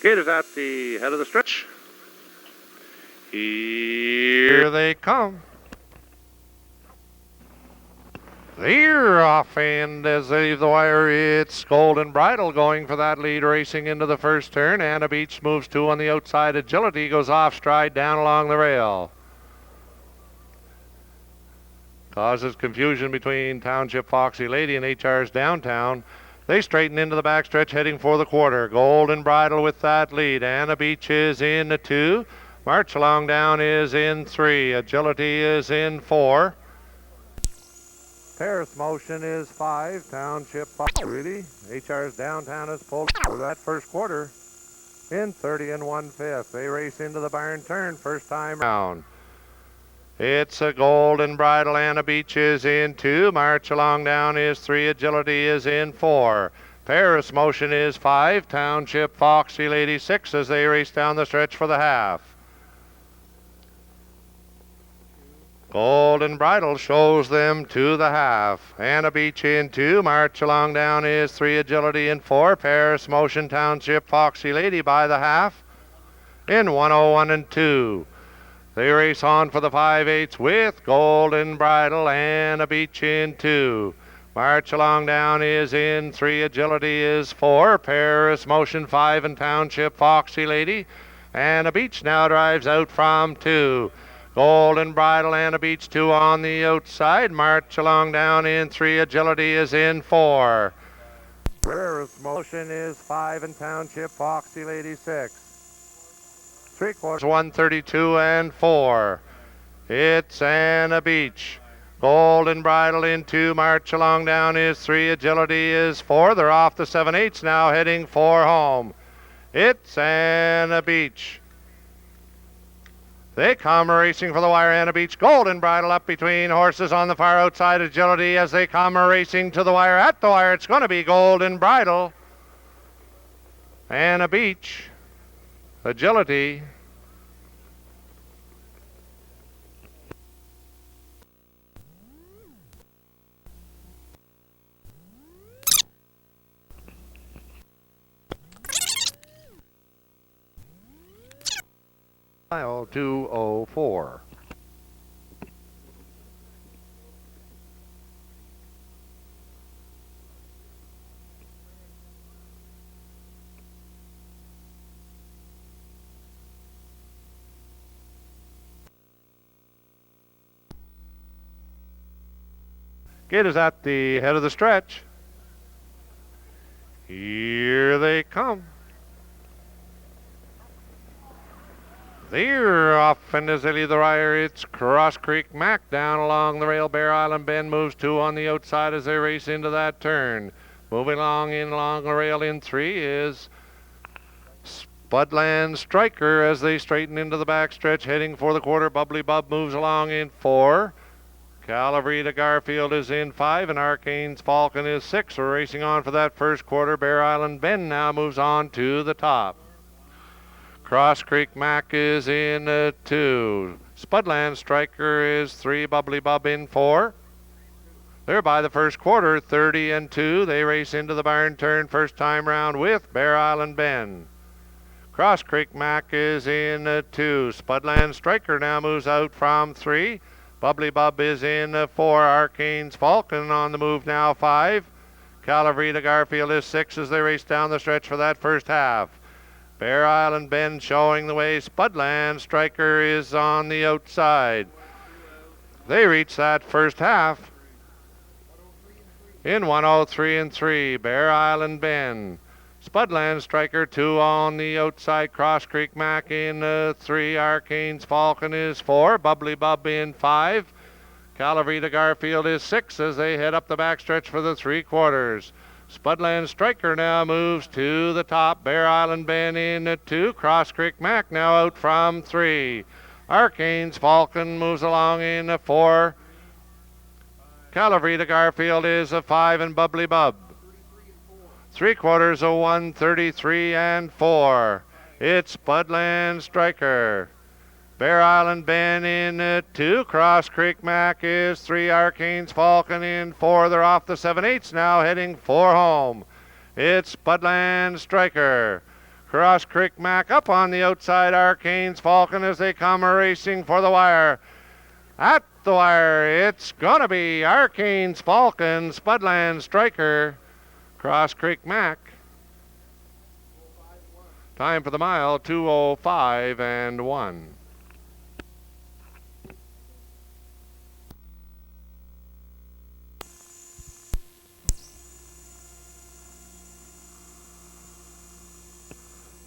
Gators at the head of the stretch. Here they come. They're off, and as they leave the wire, it's Golden Bridle going for that lead, racing into the first turn. Anna Beach moves two on the outside. Agility goes off stride down along the rail. Causes confusion between Township Foxy Lady and HR's Downtown. They straighten into the backstretch heading for the quarter. Golden Bridle with that lead. Anna Beach is in 2. March Along Down is in 3. Agility is in 4. Paris Motion is 5. Township Foxy Lady. HR's Downtown is pulled for that first quarter in 30 1/5. They race into the barn turn first time round. It's a Golden Bridle. Anna Beach is in 2. March Along Down is 3. Agility is in 4. Paris Motion is 5. Township Foxy Lady 6 as they race down the stretch for the half. Golden Bridle shows them to the half. Anna Beach in 2. March Along Down is 3. Agility in 4. Paris Motion, Township Foxy Lady by the half in 101 2. They race on for the 5/8 with Golden Bridle. Anna Beach in 2. March Along Down is in 3. Agility is 4. Paris Motion 5 and Township Foxy Lady. Anna Beach now drives out from 2. Golden Bridle, Anna Beach 2 on the outside. March Along Down in 3. Agility is in 4. Paris Motion is 5 and Township Foxy Lady 6. 3/4 132 and 4. It's Anna Beach. Golden Bridle in 2. March Along Down is 3. Agility is 4. They're off the 7/8 now heading for home. It's Anna Beach. They come racing for the wire. Anna Beach, Golden Bridle up between horses on the far outside. Agility as they come racing to the wire. At the wire, it's going to be Golden Bridle. Anna Beach. Agility. Mile 204. Gate is at the head of the stretch. Here they come. They're off, and as they leave the wire, it's Cross Creek Mac down along the rail. Bear Island Bend moves 2 on the outside as they race into that turn. Moving along the rail in 3 is Spudland Striker as they straighten into the backstretch heading for the quarter. Bubbly Bub moves along in 4. Calavrita Garfield is in 5, and Arcane's Falcon is 6. We're racing on for that first quarter. Bear Island Bend now moves on to the top. Cross Creek Mac is in 2. Spudland Striker is 3. Bubbly Bub in 4. They're by the first quarter, 30 2. They race into the barn turn first time round with Bear Island Bend. Cross Creek Mac is in 2. Spudland Striker now moves out from 3. Bubbly Bub is in 4. Arcane's Falcon on the move now 5. Calavrita Garfield is 6 as they race down the stretch for that first half. Bear Island Bend showing the way. Spudland Striker is on the outside. They reach that first half in 103 3. Bear Island Bend. Spudland Striker 2 on the outside. Cross Creek Mac in 3. Arcane's Falcon is 4. Bubbly Bub in 5. Calavrita Garfield is 6 as they head up the backstretch for the 3/4. Spudland Striker now moves to the top. Bear Island Bend in 2. Cross Creek Mac now out from 3. Arcane's Falcon moves along in 4. Calavrita Garfield is a 5, and Bubbly Bub. 3/4 133 and 4. It's Spudland Striker. Bear Island Bend in 2. Cross Creek Mac is 3. Arcane's Falcon in 4. They're off the 7/8 now heading for home. It's Spudland Striker. Cross Creek Mac up on the outside. Arcane's Falcon as they come racing for the wire. At the wire, it's going to be Arcane's Falcon, Spudland Striker, Cross Creek Mac. Time for the mile, 2:05 and 1.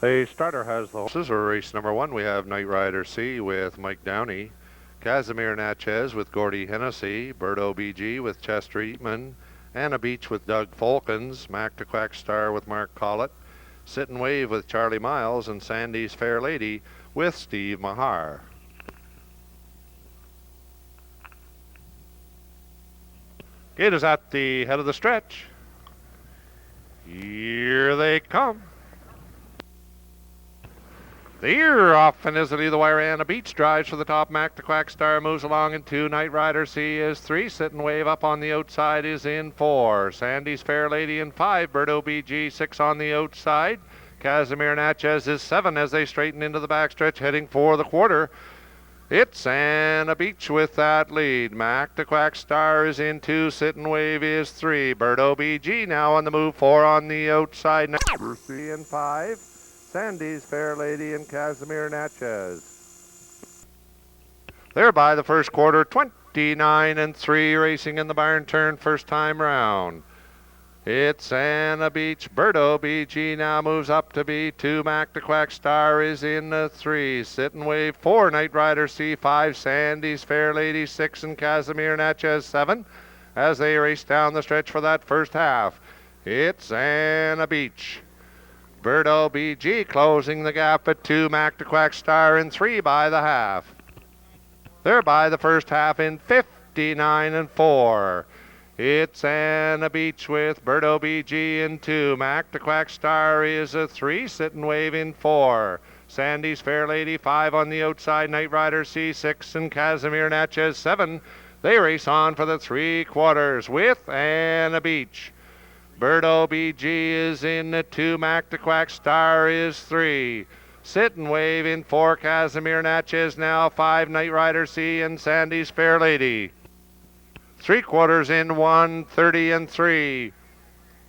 The starter has the horses. For race number 1, we have Night Rider C with Mike Downey, Casimir Natchez with Gordy Hennessy, Birdo BG with Chester Eatman, Anna Beach with Doug Folkens, Mac the Quack Star with Mark Collett, Sit and Wave with Charlie Miles, and Sandy's Fair Lady with Steve Mahar. Gate is at the head of the stretch. Here they come. The ear off and is the wire. Anna Beach drives for the top. Mac the Quack Star moves along in 2. Night Rider C is 3. Sit and Wave up on the outside is in 4. Sandy's Fair Lady in 5. Birdo BG 6 on the outside. Casimir Natchez is 7 as they straighten into the backstretch heading for the quarter. It's Anna Beach with that lead. Mac the Quack Star is in 2. Sit and Wave is 3. Birdo BG now on the move. 4 on the outside. Number 3 and 5. Sandy's Fair Lady and Casimir Natchez. Thereby the first quarter, 29 and 3 racing in the barn turn first time round. It's Anna Beach. Birdo BG now moves up to B2. Mac the Quack Star is in 3. Sit and Wave 4. Night Rider C5. Sandy's Fair Lady 6 and Casimir Natchez 7 as they race down the stretch for that first half. It's Anna Beach. Birdo BG closing the gap at 2. Mac the Quack Star in 3 by the half. Thereby the first half in 59 and 4. It's Anna Beach with Birdo BG in 2. Mac the Quack Star is a 3. Sit and Wave in 4. Sandy's Fair Lady 5 on the outside. Night Rider C6 and Casimir Natchez 7. They race on for the 3 quarters with Anna Beach. Birdo BG is in 2. Mac the Quack Star is 3. Sit and Wave in 4. Casimir Natchez now 5. Night Rider C and Sandy's Fair Lady. 3 quarters in 1, 30 and 3.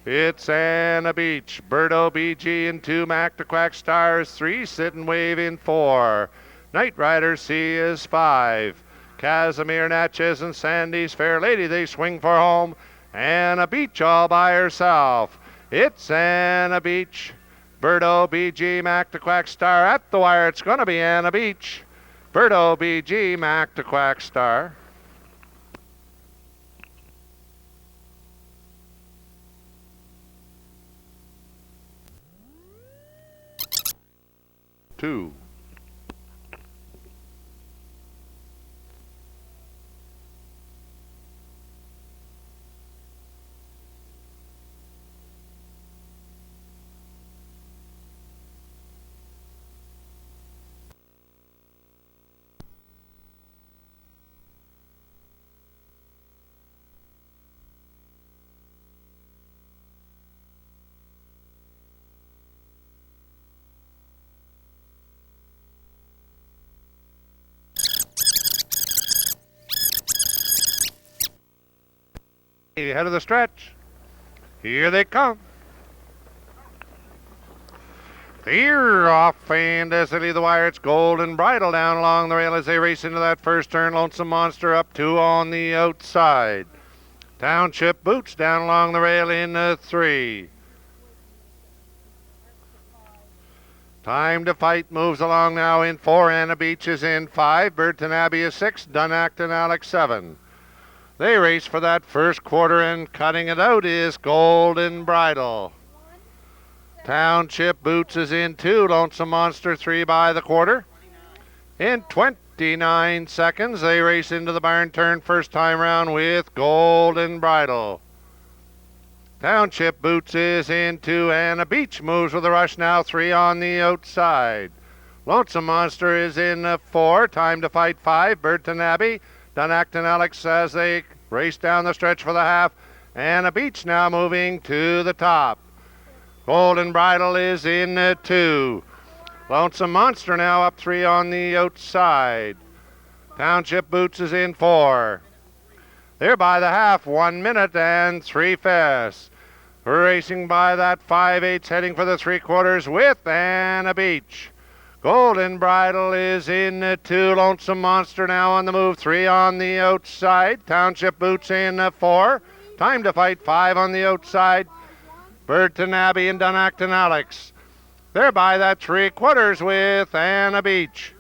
It's Anna Beach. Birdo BG in 2. Mac the Quack Star is 3. Sit and Wave in 4. Night Rider C is 5. Casimir Natchez and Sandy's Fair Lady, they swing for home. Anna Beach all by herself. It's Anna Beach. Birdo BG, Mac the Quack Star at the wire. It's going to be Anna Beach. Birdo BG, Mac the Quack Star. Two. Head of the stretch. Here they come. They're off and as they leave the wire, it's Golden Bridle down along the rail as they race into that first turn. Lonesome Monster up 2 on the outside. Township Boots down along the rail in 3. Time to Fight moves along now in 4. Anna Beach is in 5. Burton Abbey is 6. Dunacton Alex 7. They race for that first quarter, and cutting it out is Golden Bridle. Township Boots is in 2. Lonesome Monster 3 by the quarter. In 29 seconds, they race into the barn turn first time round with Golden Bridle. Township Boots is in 2. Anna Beach moves with a rush now, 3 on the outside. Lonesome Monster is in 4. Time to Fight 5. Burton Abbey. Dunacton Alex as they race down the stretch for the half. Anna Beach now moving to the top. Golden Bridle is in 2. Lonesome Monster now up 3 on the outside. Township Boots is in 4. They're by the half, 1 minute and 3 fifths. Racing by that 5/8, heading for the 3/4 with Anna Beach. Golden Bridle is in 2. Lonesome Monster now on the move, 3 on the outside. Township Boots in 4. Time to Fight, 5 on the outside. Burton Abbey and Dunacton Alex. They're by that 3/4 with Anna Beach.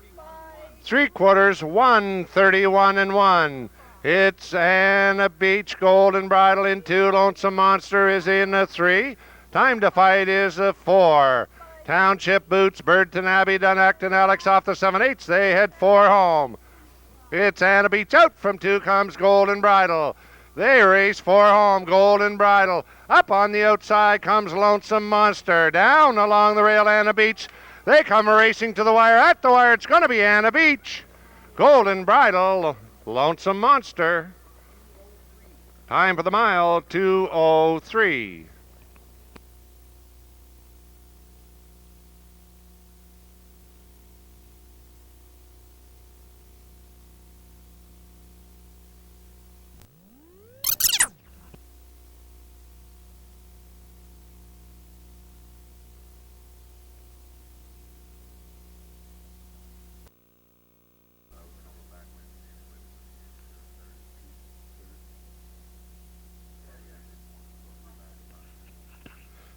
3/4, 1:31 and 1. It's Anna Beach, Golden Bridle in 2. Lonesome Monster is in 3. Time to Fight is 4. Township Boots, Burton Abbey, Dunacton Alex off the 7/8. They head 4 home. It's Anna Beach out. From 2 comes Golden Bridle. They race 4 home. Golden Bridle. Up on the outside comes Lonesome Monster. Down along the rail, Anna Beach. They come racing to the wire. At the wire, it's going to be Anna Beach. Golden Bridle, Lonesome Monster. Time for the mile, 2:03.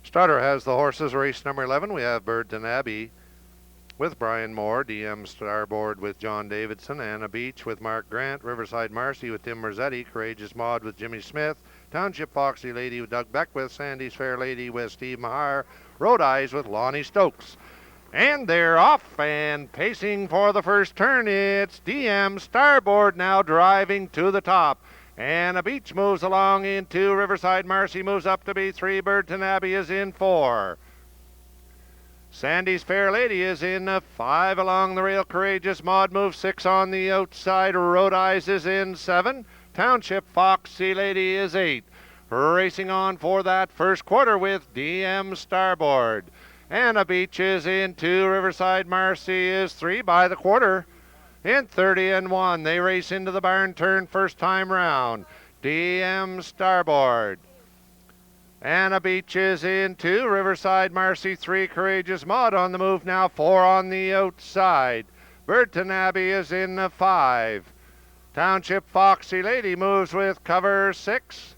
Starter has the horses. Race number 11. We have Burton Abbey with Brian Moore, DM Starboard with John Davidson, Anna Beach with Mark Grant, Riverside Marcy with Tim Merzetti, Courageous Maud with Jimmy Smith, Township Foxy Lady with Doug Beckwith, Sandy's Fair Lady with Steve Mahar, Road Eyes with Lonnie Stokes. And they're off and pacing for the first turn. It's DM Starboard now driving to the top. Anna Beach moves along in 2. Riverside Marcy moves up to be 3. Burton Abbey is in 4. Sandy's Fair Lady is in 5 along the rail. Courageous Maud moves 6 on the outside. Road Eyes is in 7. Township Foxy Lady is 8. Racing on for that first quarter with DM Starboard. Anna Beach is in 2. Riverside Marcy is 3 by the quarter. In 30 and 1, they race into the barn turn first time round. DM Starboard. Anna Beach is in 2. Riverside Marcy 3. Courageous Maud on the move now, 4 on the outside. Burton Abbey is in 5. Township Foxy Lady moves with cover 6.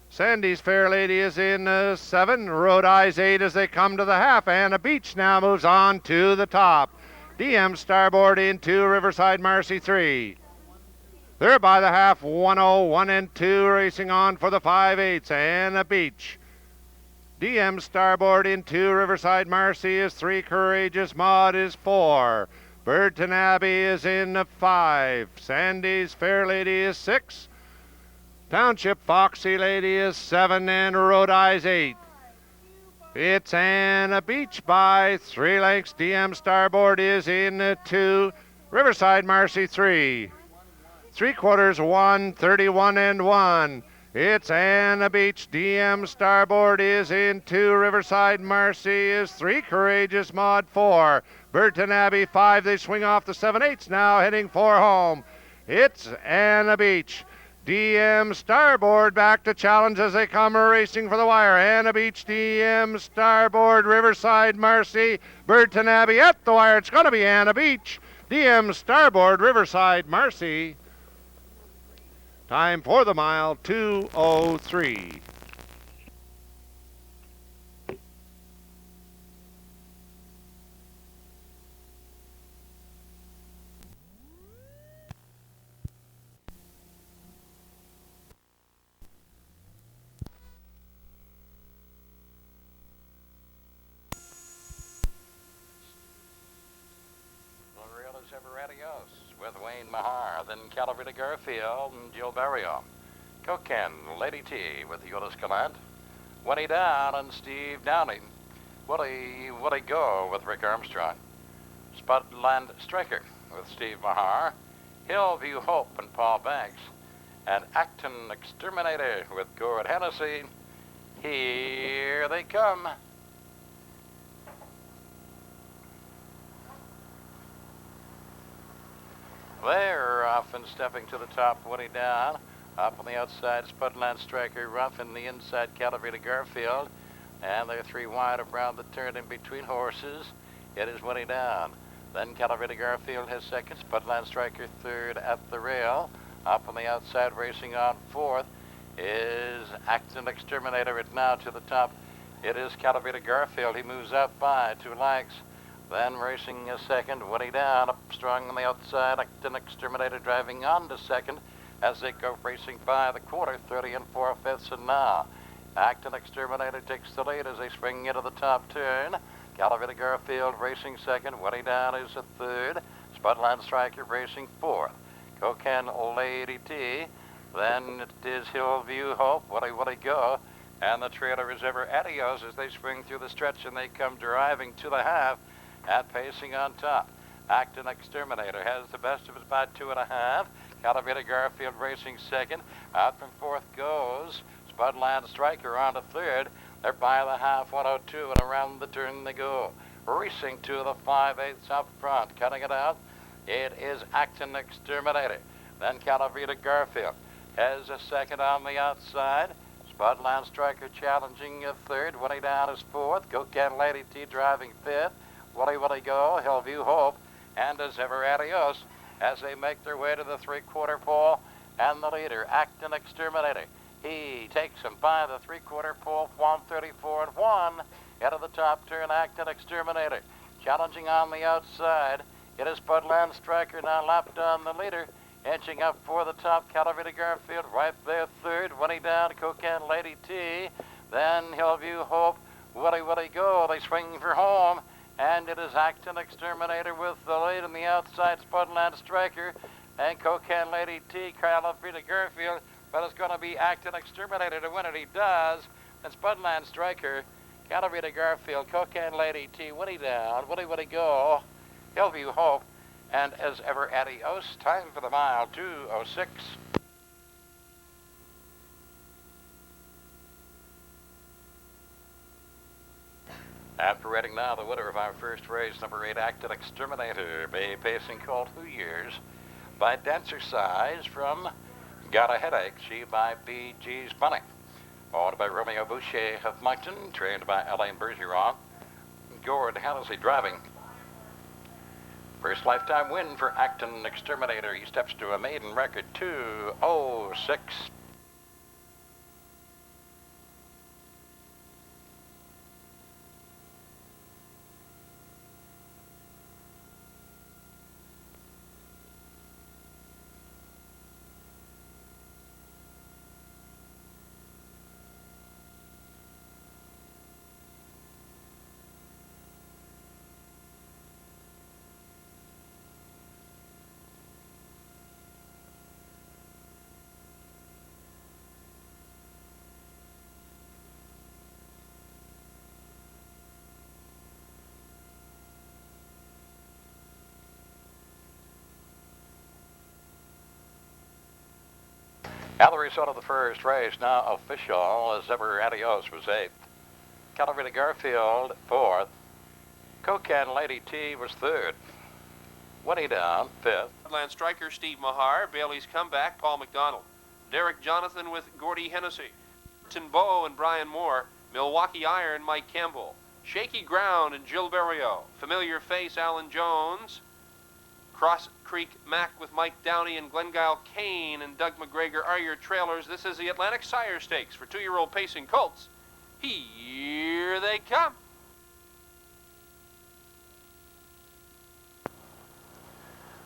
Sandy's Fair Lady is in 7. Road Eyes 8 as they come to the half. Anna Beach now moves on to the top. DM Starboard in 2, Riverside Marcy 3. They're by the half, 1:01 and 2, racing on for the 5/8. Anna Beach. DM Starboard in 2, Riverside Marcy is 3, Courageous Maud is 4. Burton Abbey is in 5. Sandy's Fair Lady is 6. Township Foxy Lady is 7, and Road Eyes 8. It's Anna Beach by 3 lengths. DM Starboard is in 2. Riverside Marcy 3. 3/4, 1:31 and 1. It's Anna Beach. DM Starboard is in 2. Riverside Marcy is 3. Courageous Maud 4. Burton Abbey 5. They swing off the 7/8 now, heading for home. It's Anna Beach. DM Starboard back to challenge as they come racing for the wire. Anna Beach, DM Starboard, Riverside Marcy, Burton Abbey at the wire. It's going to be Anna Beach, DM Starboard, Riverside Marcy. Time for the mile, 2:03. With Wayne Mahar, then Calavita Garfield and Jill Barrio. Coken, Lady T with Euless Gallant. Winnie Down and Steve Downing. Willie Go with Rick Armstrong. Spudland Striker with Steve Mahar. Hillview Hope and Paul Banks. And Acton Exterminator with Gord Hennessy. Here here they come. They're off and stepping to the top, Woody down. Up on the outside, Spudland Striker rough in the inside, Calavita Garfield. And they're 3 wide around the turn in between horses. It is Woody down. Then Calavita Garfield has second, Spudland Striker third at the rail. Up on the outside, racing on fourth, is Acton Exterminator. It now to the top. It is Calavita Garfield. He moves out by 2 lengths. Then racing a second, Woody down, up strong on the outside. Acton Exterminator driving on to second as they go racing by the quarter, 30 4/5. And now Acton Exterminator takes the lead as they swing into the top turn. Calavita Garfield racing second. Woody down is a third. Spudland Striker racing fourth. Cocan Lady T. Then it is Hillview Hope. Woody go. And the trailer is Ever Adios as they swing through the stretch and they come driving to the half at pacing on top. Acton Exterminator has the best of it by 2.5. Calavita Garfield racing second. Out from fourth goes Spudland Striker on to third. They're by the half, 102, and around the turn they go. Racing to the 5/8 up front. Cutting it out, it is Acton Exterminator. Then Calavita Garfield has a second on the outside. Spudland Striker challenging a third. Woody down is fourth. Cocan Lady T driving fifth. Woody go. Hillview Hope. And as Ever Adios as they make their way to the 3/4 pole. And the leader, Acton Exterminator. He takes him by the 3/4 pole, 134 1. Into the top turn, Acton Exterminator. Challenging on the outside. It is Spudland Striker now lapped on the leader. Edging up for the top, Calavita Garfield right there third. Woody down, Cocan Lady T. Then Hillview Hope. Woody go. They swing for home. And it is Acton Exterminator with the lead on the outside, Spudland Striker. And Cocan Lady T, Calavita Garfield. But it's going to be Acton Exterminator to win it. He does. And Spudland Striker, Calavita Garfield, Cocan Lady T, Woody down, Woody go, Hillview Hope, and as Ever Adios. Time for the mile, 2:06. After reading now, the winner of our first race, number 8, Acton Exterminator, Bay Pacing called 2 years by Dancercise from Got a Headache, she by B.G.'s Bunny. Owned by Romeo Boucher of Moncton, trained by Alain Bergeron. Gord Hennessy driving. First lifetime win for Acton Exterminator. He steps to a maiden record, 2:06. Now the result of the first race, now official, as Ever Adios was 8th. Calavita Garfield 4th. Cocan Lady T was 3rd. Woody down 5th. Spudland Striker, Steve Mahar. Bailey's Comeback, Paul McDonald. Derek Jonathan with Gordy Hennessy. Tim Bowe and Brian Moore. Milwaukee Iron, Mike Campbell. Shaky Ground and Jill Berrio. Familiar Face, Alan Jones. Cross Creek Mac with Mike Downey and Glengyle Kane and Doug McGregor are your trailers. This is the Atlantic Sire Stakes for 2-year-old pacing colts. Here they come.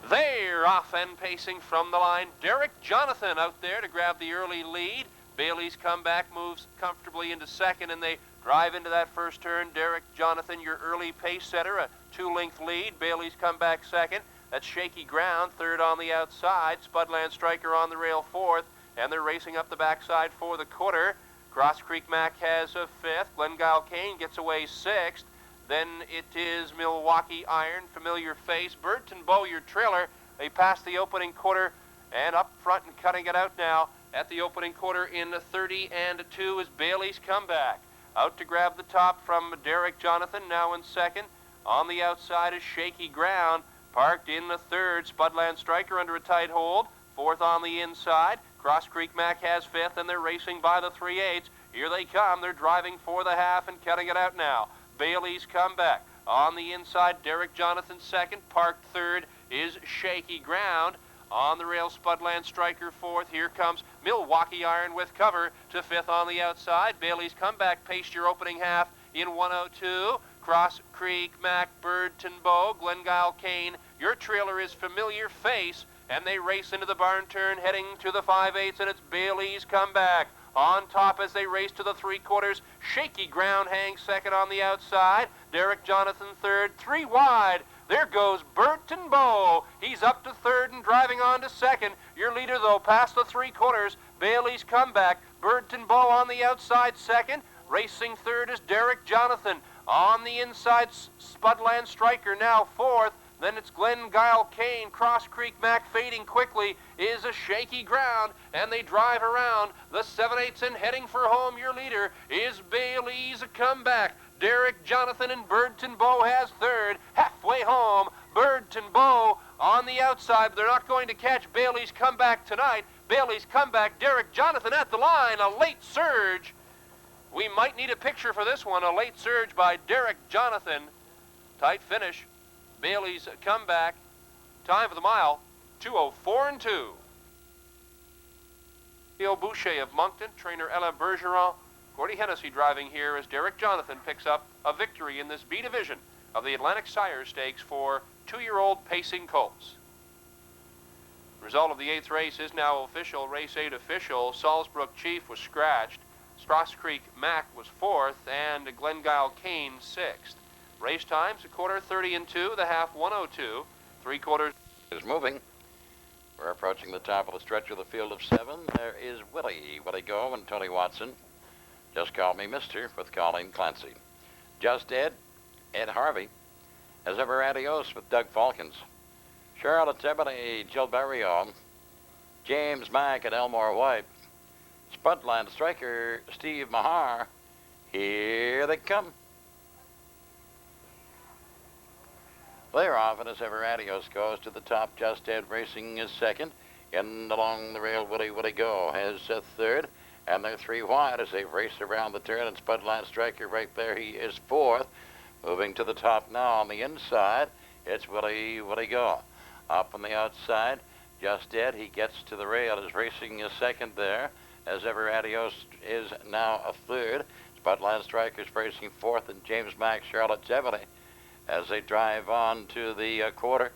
They're off and pacing from the line. Derek Jonathan out there to grab the early lead. Bailey's Comeback moves comfortably into second, and they drive into that first turn. Derek Jonathan, your early pace setter, a 2-length lead. Bailey's Comeback second. That's Shaky Ground, third on the outside. Spudland Striker on the rail, fourth. And they're racing up the backside for the quarter. Cross Creek Mac has a fifth. Glengyle Kane gets away sixth. Then it is Milwaukee Iron, Familiar Face. Burton Bowe, your trailer. They pass the opening quarter and up front and cutting it out now. At the opening quarter in 30-2 is Bailey's Comeback. Out to grab the top from Derek Jonathan, now in second. On the outside is Shaky Ground. Parked in the third, Spudland Striker under a tight hold. Fourth on the inside. Cross Creek Mac has fifth, and they're racing by the 3/8. Here they come. They're driving for the half and cutting it out now. Bailey's comeback. On the inside, Derek Jonathan second. Parked third is Shaky Ground. On the rail, Spudland Striker fourth. Here comes Milwaukee Iron with cover to fifth on the outside. Bailey's comeback paced your opening half in 102. Cross Creek Mac, Birdton Bow, Glengyle Kane. Your trailer is Familiar Face, and they race into the barn turn heading to the 5/8, and it's Bailey's comeback. On top as they race to the 3/4, Shaky Ground hangs second on the outside. Derek Jonathan third, 3 wide. There goes Birdton Bow. He's up to third and driving on to second. Your leader, though, past the 3/4, Bailey's comeback. Birdton Bow on the outside second. Racing third is Derek Jonathan. On the inside, Spudland Striker now fourth. Then it's Glengyle Kane. Cross Creek Mac fading quickly is a Shaky Ground, and they drive around the 7/8 and heading for home. Your leader is Bailey's comeback. Derek Jonathan and Birdton Bow has third. Halfway home, Birdton Bow on the outside, but they're not going to catch Bailey's comeback tonight. Bailey's comeback, Derek Jonathan at the line, a late surge. We might need a picture for this one, a late surge by Derek Jonathan. Tight finish. Bailey's comeback. Time for the mile, 2:04 and 2. Theo Boucher of Moncton, trainer Ella Bergeron. Gordy Hennessy driving here as Derek Jonathan picks up a victory in this B division of the Atlantic Sire Stakes for 2-year-old pacing colts. The result of the 8th race is now official. Race 8 official. Salzbrook Chief was scratched. Cross Creek Mac was 4th, and Glengyle Kane 6th. Race times, 1/4 30 and 2, the half 1:02, 3/4 Is moving. We're approaching the top of the stretch of the field of 7. There is Willie Go and Tony Watson. Just Call Me Mister with Colleen Clancy. Just Dead, Ed Harvey. As Ever Adios with Doug Falcons. Charlotte Ebony, Jill Barrio. James Mack and Elmore White. Spudland Striker, Steve Mahar. Here they come. They're off, and as Ever Adios goes to the top. Just Dead Racing is second. In along the rail, Willie Go has third. And they're 3 wide as they race around the turn. And Spudland Striker right there, he is 4th. Moving to the top now on the inside, it's Willie Go. Up on the outside, Just Dead, he gets to the rail, is racing is second there. As Ever Adios is now a third. Spudland Striker's racing 4th, and James Mack, Charlotte Ebony as they drive on to the quarter.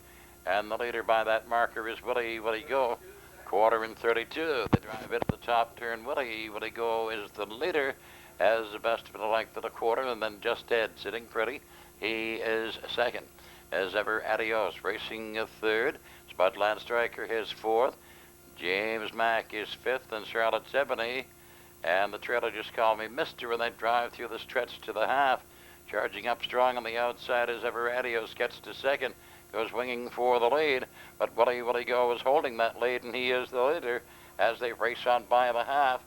And the leader by that marker is Willie Go. 1/4 and 32. They drive into the top turn. Willie Go is the leader as the best of the length of the 1/4, and then Just Dead sitting pretty. He is second. As Ever Adios racing a third. Spudland Striker his 4th. James Mack is 5th, and Charlotte Ebony. And the trailer Just Call Me Mister, and they drive through the stretch to the half. Charging up strong on the outside as Ever Adios gets to second. Goes winging for the lead, but Willie Go is holding that lead, and he is the leader as they race on by the half.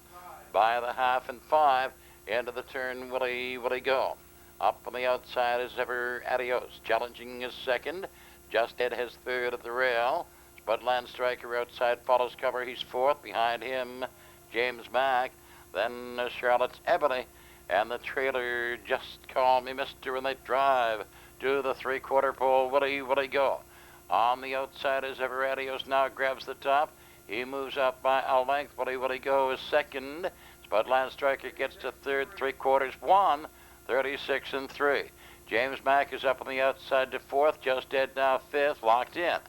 By the half and 5 into the turn, Willie Go. Up on the outside is Ever Adios. Challenging is second. Just Dead has third at the rail. Spudland Striker outside follows cover. He's 4th. Behind him, James Mack. Then Charlotte's Ebony. And the trailer Just Call Me Mister, and they drive to the 3/4 pole. Willie Go. On the outside is Ever Adios now grabs the top. He moves up by a length. Willie Go is second. Spudland Striker gets to third. 3/4 1. 36 and 3. James Mack is up on the outside to 4th. Just Dead now 5th. Locked in.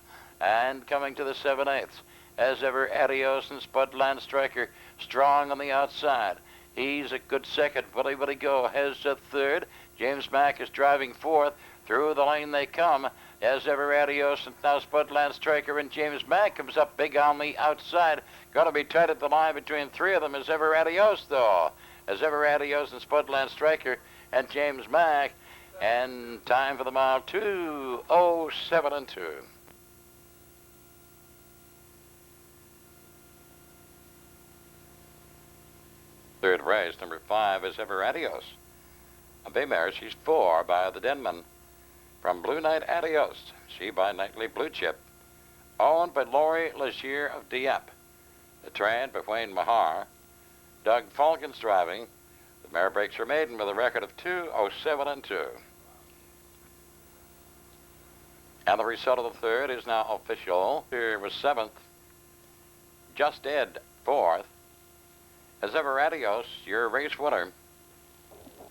And coming to the 7/8 as Ever Adios and Spudland Striker strong on the outside. He's a good second. Willie Go has a third. James Mack is driving 4th. Through the lane they come as Ever Adios and now Spudland Striker, and James Mack comes up big on the outside. Got to be tight at the line between 3 of them as Ever Adios, though. As Ever Adios and Spudland Striker and James Mack. And time for the mile, 2:07 and 2. Third race, number 5 is Ever Adios. A bay mare, she's 4 by the Denman. From Blue Knight Adios, she by Knightley Blue Chip. Owned by Laurie Legier of Dieppe. The train by Wayne Mahar. Doug Falcon's driving. The mare breaks her maiden with a record of 2:07-2. And the result of the third is now official. Here was 7th. Just Ed, 4th. As ever, Adios, your race winner.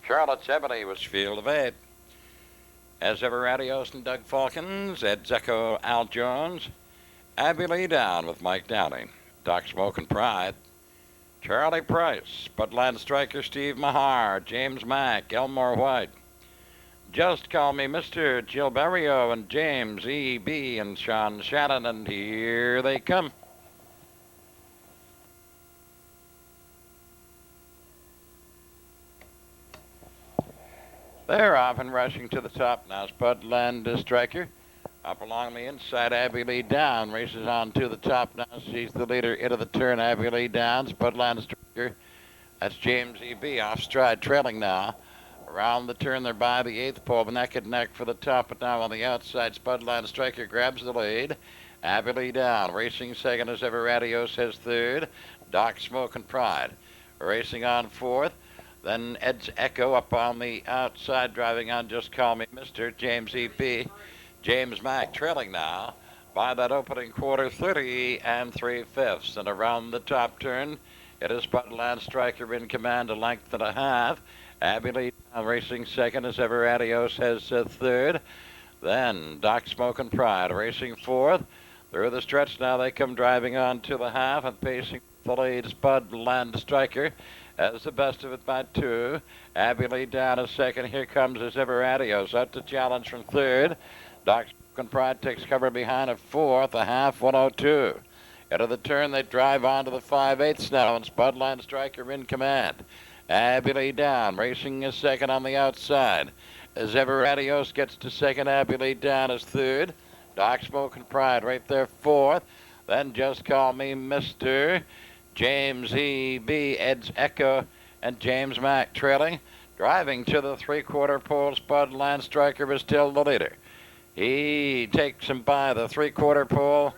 Charlotte's Ebony was field of 8. As ever, Adios and Doug Falcons. Ed Zecco, Al Jones. Abby Lee Down with Mike Downing. Doc Smoke and Pride. Charlie Price. Budland Striker Steve Mahar. James Mack. Elmore White. Just Call Me Mr. Jill Barrio and James E.B. and Sean Shannon, and here they come. They're off and rushing to the top now. Budland Striker up along the inside. Abby Lee Down races on to the top now. She's the leader into the turn. Abby Lee Down. Budland Striker. That's James E.B. off stride, trailing now. Around the turn, they're by the 8th pole, neck and neck for the top, but now on the outside, Spudland Striker grabs the lead. Abby Lee Down, racing second as ever, Adios has third. Doc Smoke and Pride racing on 4th. Then Ed's Echo up on the outside, driving on Just Call Me Mr. James E.P. James Mack trailing now by that opening quarter, 30 3/5. And around the top turn, it is Spudland Striker in command, a length and a half. Abby Lee racing second as ever, Adios has third. Then Doc Smoke and Pride racing 4th. Through the stretch now they come driving on to the half and pacing the lead. Spudland Striker as the best of it by 2. Abby Lee Down is second. Here comes as ever, Adios out to challenge from 3rd. Doc Smoke and Pride takes cover behind a 4th, a half 102. Out of the turn they drive on to the 5/8 now, and Spudland Striker in command. Abby Lee Down racing is second on the outside. As ever, Adios gets to second. Abby Lee Down is third. Doc Smoke and Pride right there 4th. Then Just Call Me Mr. James E.B., Ed's Echo, and James Mack trailing. Driving to the 3/4 pole, Spudland Striker is still the leader. He takes him by the 3/4 pole.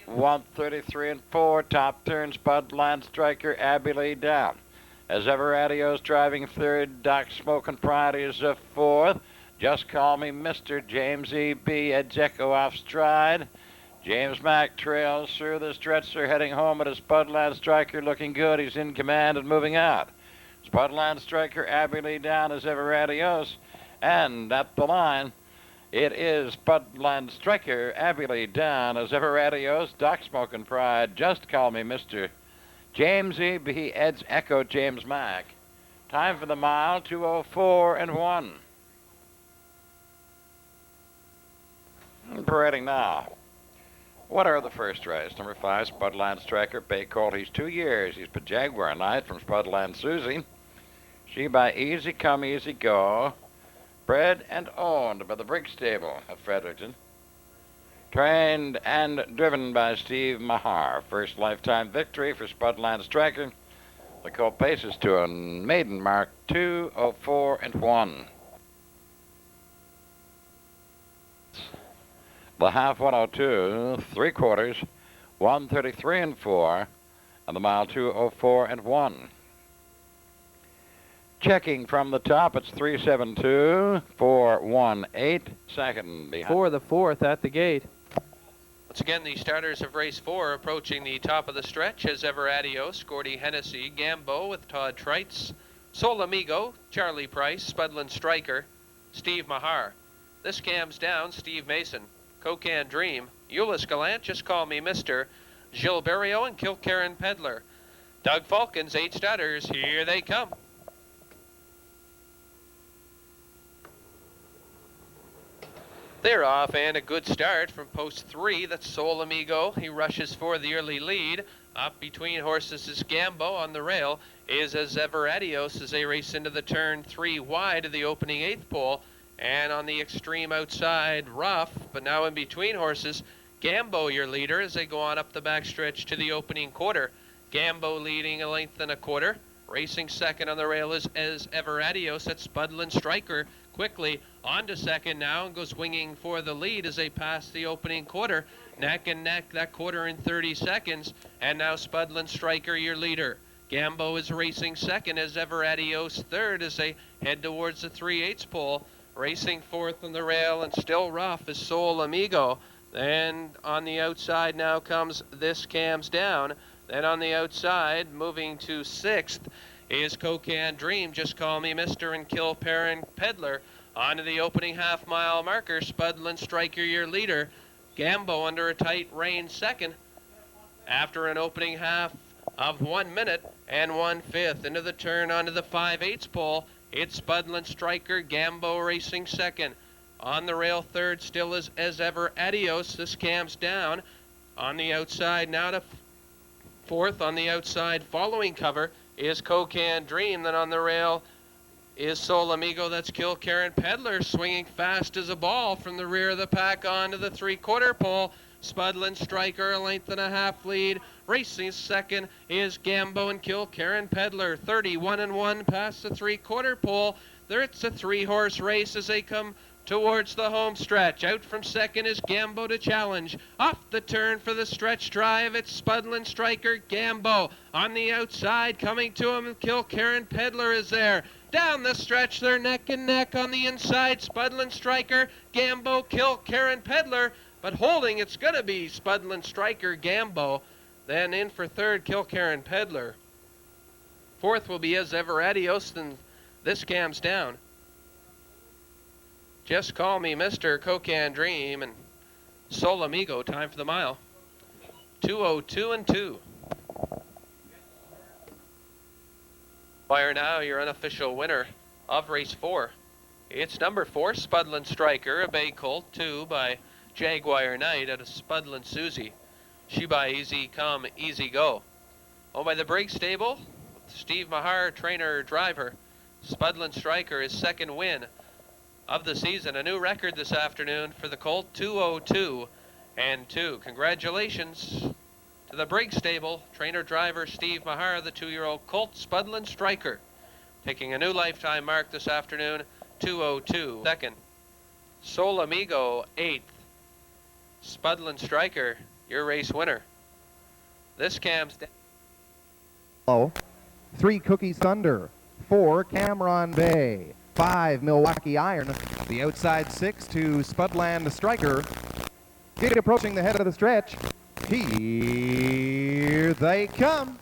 1:33 4. Top turn, Spudland Striker, Abby Lee Down. As ever, Adios driving 3rd. Doc Smoke and Pride is 4th. Just Call Me Mr. James E.B. Ed's Echo off stride. James Mack trails through the stretch. They're heading home, but a Spudland Striker looking good. He's in command and moving out. Spudland Striker, Abby Lee Down as ever, Adios. And at the line, it is Spudland Striker, Abby Lee Down as ever, Adios. Doc Smoke and Pride, Just Call Me Mr. James E.B., Ed's Echo, James Mack. Time for the mile, 2:04 1. Parading now. Winner of the first race, number 5, Spudland Striker, Bay Colt. He's 2 years. He's by Jaguar Knight from Spudland Susie. She by Easy Come, Easy Go. Bred and owned by the Briggs Stable of Fredericton. Trained and driven by Steve Mahar. First lifetime victory for Spudland Striker. The colt paces to a maiden mark, 2:04 The half 102, 3/4, 1:33 4, and the mile 2:04 Checking from the top, it's 372, 418, second behind. For the 4th at the gate. Once again, the starters of race 4 approaching the top of the stretch. As ever, Adios, Gordy Hennessy, Gambo with Todd Trites, Sol Amigo, Charlie Price, Spudland Striker, Steve Mahar. This cams down, Steve Mason, Cocan Dream, Euless Gallant, Just Call Me Mr., Gilles Barrio, and Kilkerran Peddler. Doug Falcons, 8 starters, here they come. They're off, and a good start from post 3. That's Sol Amigo. He rushes for the early lead. Up between horses is Gambo. On the rail is As Ever Adios as they race into the turn 3 wide of the opening 8th pole. And on the extreme outside, Rough. But now in between horses, Gambo, your leader, as they go on up the backstretch to the opening quarter. Gambo leading a length and a quarter. Racing second on the rail is As Ever Adios. That's Spudland Striker quickly on to second now and goes swinging for the lead as they pass the opening quarter. Neck and neck, that quarter in 30 seconds. And now Spudland Striker, your leader. Gambo is racing second, As Ever Adios third as they head towards the 3/8 pole. Racing fourth on the rail and still rough is Sol Amigo. Then on the outside now comes This Cam's Down. Then on the outside, moving to sixth, is Kokan Dream, Just Call Me Mister, and Kilperrin Peddler. On to the opening half-mile marker, Spudland Striker, your leader. Gambo under a tight rein second. After an opening half of 1 minute and 1/5 into the turn onto the 5/8 pole, it's Spudland Striker, Gambo racing second. On the rail third still is As Ever Adios. This Cam's Down. On the outside now to fourth. On the outside following cover is Kokan Dream. Then on the rail is Sol Amigo. That's Kilkerran Peddler swinging fast as a ball from the rear of the pack onto the 3/4 pole. Spudland Striker a length and a half lead. Racing second is Gambo and Kilkerran Peddler. 31-1 past the 3/4 pole. There it's a 3-horse race as they come towards the home stretch. Out from second is Gambo to challenge. Off the turn for the stretch drive, it's Spudland Striker, Gambo. On the outside, coming to him, Kilkerran Peddler is there. Down the stretch, they're neck and neck on the inside. Spudland Striker, Gambo, Kilkerran Peddler. But holding, it's going to be Spudland Striker, Gambo. Then in for third, Kilkerran Peddler. Fourth will be As Ever Adios, then This Cam's Down. Just Call Me Mr. Kokan Dream and Sol Amigo. Time for the mile. 2:02 and 2. Fire now your unofficial winner of race 4. It's number 4, Spudland Striker, a bay colt, 2 by Jaguar Knight out of Spudland Susie. She by Easy Come, Easy Go. Owned by the Briggs Stable, Steve Mahar, trainer, driver. Spudland Striker, his second win of the season. A new record this afternoon for the colt, 2:02 and 2. Congratulations to the Briggs Stable, trainer, driver Steve Mahar, the 2-year-old colt, Spudland Striker. Taking a new lifetime mark this afternoon, 2:02. Second, Sol Amigo, 8th. Spudland Striker, your race winner. This Cam's Down. 3 Cookies Thunder, 4 Cameron Bay, 5 Milwaukee Iron, the outside 6 to Spudland Striker. Get approaching the head of the stretch. Here they come.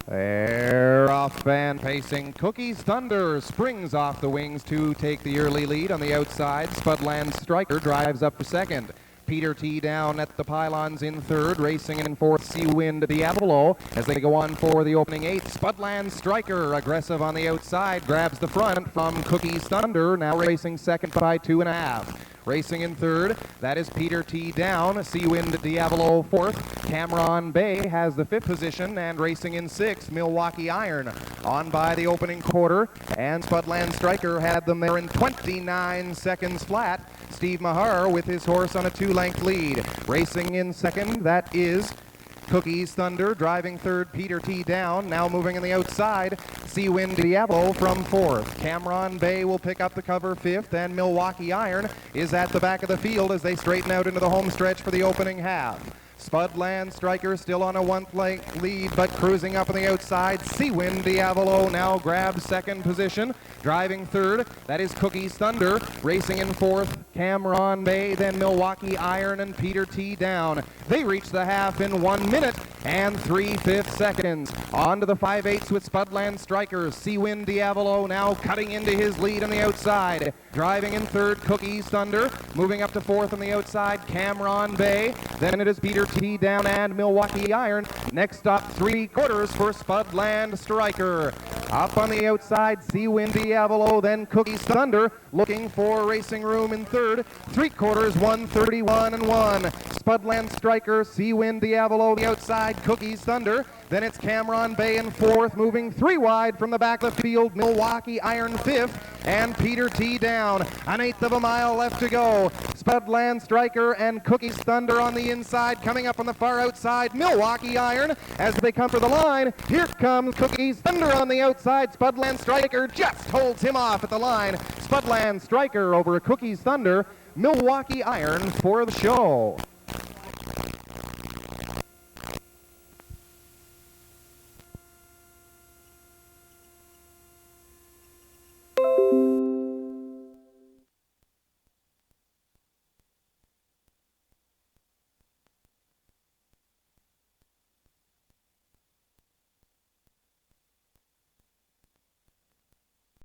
They're off and pacing. Cookies Thunder springs off the wings to take the early lead on the outside. Spudland Striker drives up for second. Peter T down at the pylons in third, racing in fourth, Seawind Diablo as they go on for the opening 8. Spudland Striker, aggressive on the outside, grabs the front from Cookies Thunder, now racing second by 2.5. Racing in third, that is Peter T down, Seawind Diablo fourth. Cameron Bay has the 5th position, and racing in 6th, Milwaukee Iron on by the opening quarter, and Spudland Striker had them there in 29 seconds flat. Steve Mahar with his horse on a 2-length lead. Racing in second, that is Cookies Thunder. Driving third, Peter T down. Now moving on the outside, Seawind Diablo from 4th. Cameron Bay will pick up the cover 5th, and Milwaukee Iron is at the back of the field as they straighten out into the home stretch for the opening half. Spudland Striker still on a 1-length lead, but cruising up on the outside. Seawind Diablo now grabs second position. Driving third, that is Cookies Thunder. Racing in 4th, Cameron Bay, then Milwaukee Iron and Peter T down. They reach the half in 1 minute and 3/5 seconds. On to the 5/8 with Spudland Striker. Seawind Diablo now cutting into his lead on the outside. Driving in third, Cookies Thunder. Moving up to 4th on the outside, Cameron Bay. Then it is Peter T down and Milwaukee Iron. Next up, 3/4 for Spudland Striker. Up on the outside, Seawind Diablo, then Cookies Thunder, looking for racing room in third. 3/4, 1:31 and 1. Spudland Striker, Seawind Diablo, the outside, Cookies Thunder. Then it's Cameron Bay in fourth, moving 3 wide from the back of the field. Milwaukee Iron fifth, and Peter T down. An 1/8 of a mile left to go. Spudland Striker and Cookies Thunder on the inside. Coming up on the far outside, Milwaukee Iron as they come for the line. Here comes Cookies Thunder on the outside. Spudland Striker just holds him off at the line. Spudland Striker over Cookies Thunder. Milwaukee Iron for the show.